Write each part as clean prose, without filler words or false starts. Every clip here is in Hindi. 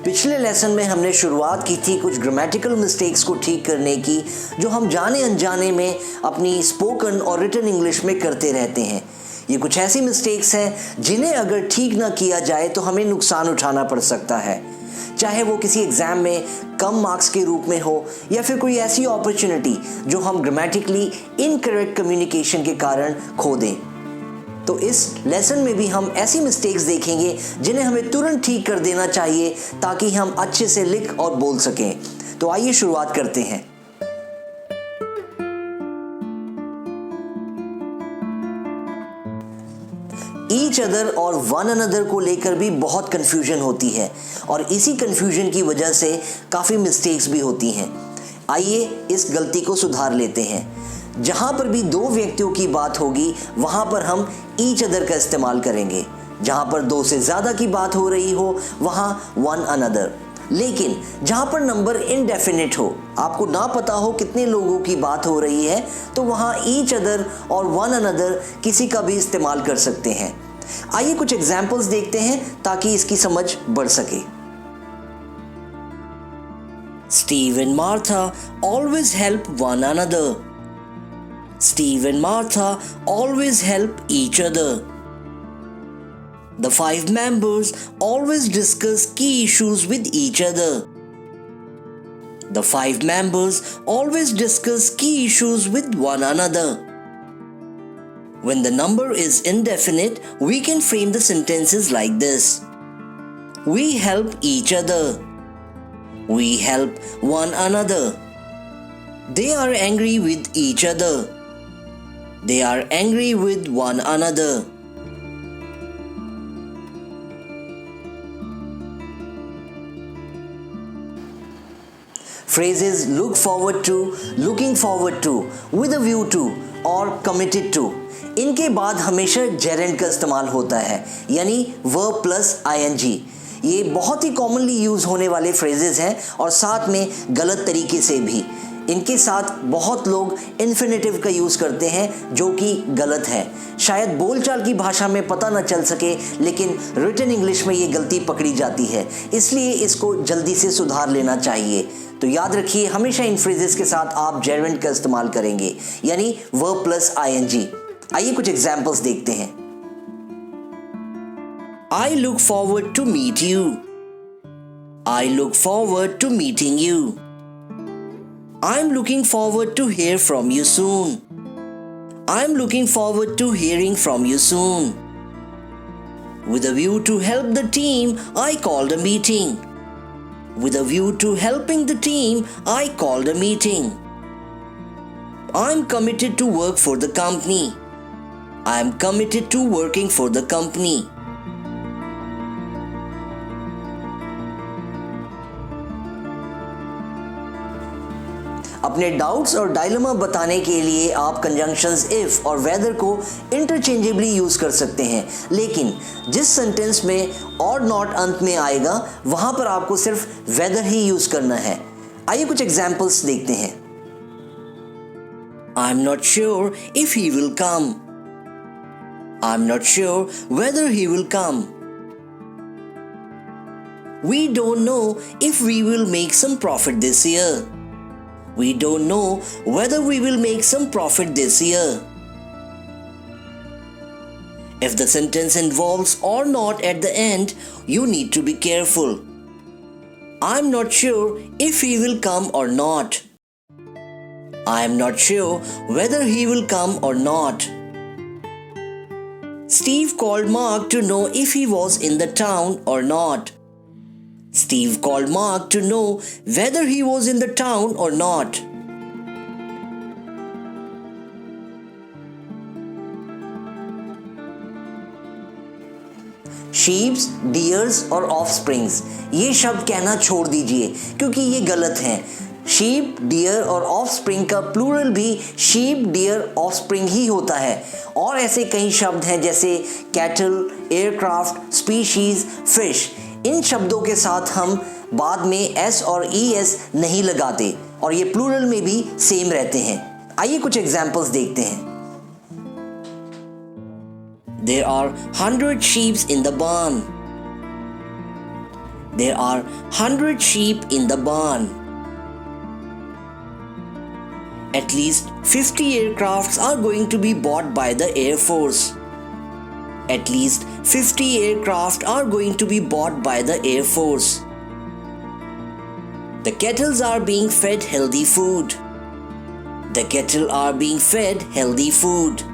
पिछले लेसन में हमने शुरुआत की थी कुछ ग्रामेटिकल मिस्टेक्स को ठीक करने की जो हम जाने अनजाने में अपनी स्पोकन और रिटन इंग्लिश में करते रहते हैं। ये कुछ ऐसी मिस्टेक्स हैं जिन्हें अगर ठीक ना किया जाए तो हमें नुकसान उठाना पड़ सकता है, चाहे वो किसी एग्जाम में कम मार्क्स के रूप में हो या फिर कोई ऐसी अपॉर्चुनिटी जो हम ग्रामेटिकली इनकरेक्ट कम्युनिकेशन के कारण खो दें। तो इस लेसन में भी हम ऐसी मिस्टेक्स देखेंगे जिन्हें हमें तुरंत ठीक कर देना चाहिए ताकि हम अच्छे से लिख और बोल सकें। तो आइए शुरुआत करते हैं। ईच अदर और वन अनदर को लेकर भी बहुत कंफ्यूजन होती है और इसी कंफ्यूजन की वजह से काफ़ी मिस्टेक्स भी होती हैं। आइए इस गलती को सुधार लेते हैं। जहां पर भी दो व्यक्तियों की बात होगी वहां पर हम ईच अदर का इस्तेमाल करेंगे। जहां पर दो से ज़्यादा की बात हो रही हो वहां वन अनदर। लेकिन जहां पर नंबर इनडेफिनिट हो, आपको ना पता हो कितने लोगों की बात हो रही है, तो वहां ईच अदर और वन अनदर किसी का भी इस्तेमाल कर सकते हैं। आइए कुछ एग्जाम्पल्स देखते हैं ताकि इसकी समझ बढ़ सके। Steve and Martha always help one another. Steve and Martha always help each other. The 5 members always discuss key issues with each other. The 5 members always discuss key issues with one another. When the number is indefinite, we can frame the sentences like this. We help each other. We help one another. They are angry with each other. They are angry with one another. Phrases look forward to, looking forward to, with a view to और committed to, इनके बाद हमेशा gerund का इस्तेमाल होता है, यानी verb plus ing। ये बहुत ही कॉमनली यूज होने वाले फ्रेजेस हैं और साथ में गलत तरीके से भी। इनके साथ बहुत लोग इन्फिनेटिव का यूज करते हैं जो कि गलत है। शायद बोलचाल की भाषा में पता न चल सके लेकिन रिटन इंग्लिश में ये गलती पकड़ी जाती है, इसलिए इसको जल्दी से सुधार लेना चाहिए। तो याद रखिए हमेशा इन फ्रेजेस के साथ आप जेरेंड का इस्तेमाल करेंगे, यानी वर्ब प्लस आईएनजी। आइए कुछ एग्जाम्पल्स देखते हैं। I look forward to meet you. I look forward to meeting you. I'm looking forward to hear from you soon. I'm looking forward to hearing from you soon. With a view to help the team, I called a meeting. With a view to helping the team, I called a meeting. I'm committed to work for the company. I'm committed to working for the company. अपने डाउट्स और डायलेमा बताने के लिए आप कंजंक्शंस इफ और वेदर को इंटरचेंजेबली यूज कर सकते हैं, लेकिन जिस सेंटेंस में और नॉट अंत में आएगा वहां पर आपको सिर्फ वेदर ही यूज करना है। आइए कुछ एग्जांपल्स देखते हैं। I am not sure if he will come. I am not sure whether he will come. We don't know if we will make some profit this year. We don't know whether we will make some profit this year. If the sentence involves or not at the end, you need to be careful. I'm not sure if he will come or not. I'm not sure whether he will come or not. Steve called Mark to know if he was in the town or not. Steve called Mark to know whether he was in the town or not. Sheeps, deers और offsprings, ये शब्द कहना छोड़ दीजिए क्योंकि ये गलत हैं। शीप, डियर और ऑफस्प्रिंग का प्लूरल भी शीप, डियर, ऑफस्प्रिंग ही होता है। और ऐसे कई शब्द हैं जैसे कैटल, एयरक्राफ्ट, स्पीशीज, फिश। इन शब्दों के साथ हम बाद में एस और ईएस नहीं लगाते और ये प्लूरल में भी सेम रहते हैं। आइए कुछ एग्जाम्पल्स देखते हैं। There are 100 sheep in the barn. There are 100 sheep in the barn. At least 50 aircrafts are going to be bought by the Air Force. At least 50 aircraft are going to be bought by the Air Force. The kettles are being fed healthy food. The kettle are being fed healthy food.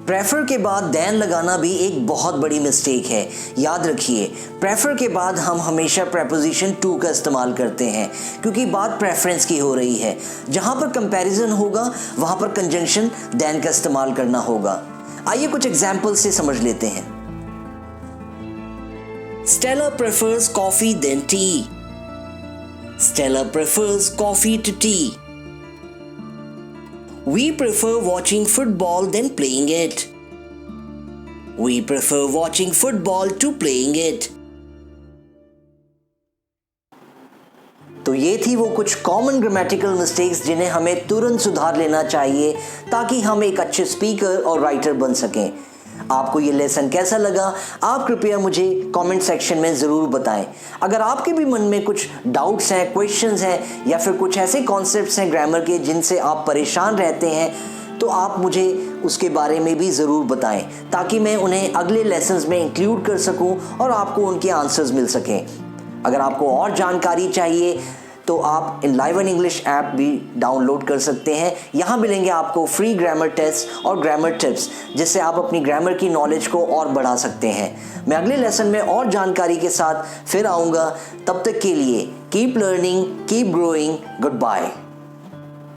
Prefer के बाद देन लगाना भी एक बहुत बड़ी मिस्टेक है। याद रखिए, प्रेफर के बाद हम हमेशा प्रेपोजिशन टू का इस्तेमाल करते हैं क्योंकि बात प्रेफरेंस की हो रही है। जहां पर कंपैरिजन होगा वहां पर कंजंक्शन देन का इस्तेमाल करना होगा। आइए कुछ एग्जाम्पल से समझ लेते हैं। Stella prefers coffee than tea. Stella prefers coffee to tea. We prefer watching football than playing it. We prefer watching football to playing it. तो ये थी वो कुछ कॉमन ग्रामेटिकल मिस्टेक्स जिन्हें हमें तुरंत सुधार लेना चाहिए ताकि हम एक अच्छे स्पीकर और राइटर बन सकें। आपको ये लेसन कैसा लगा, आप कृपया मुझे कमेंट सेक्शन में ज़रूर बताएं। अगर आपके भी मन में कुछ डाउट्स हैं, क्वेश्चंस हैं या फिर कुछ ऐसे कॉन्सेप्ट्स हैं ग्रामर के जिनसे आप परेशान रहते हैं तो आप मुझे उसके बारे में भी ज़रूर बताएं ताकि मैं उन्हें अगले लेसन्स में इंक्लूड कर सकूं और आपको उनके आंसर्स मिल सकें। अगर आपको और जानकारी चाहिए तो आप Enliven English ऐप भी डाउनलोड कर सकते हैं। यहाँ मिलेंगे आपको फ्री ग्रामर टेस्ट और ग्रामर टिप्स जिससे आप अपनी ग्रामर की नॉलेज को और बढ़ा सकते हैं। मैं अगले लेसन में और जानकारी के साथ फिर आऊँगा। तब तक के लिए keep learning, keep growing, good bye.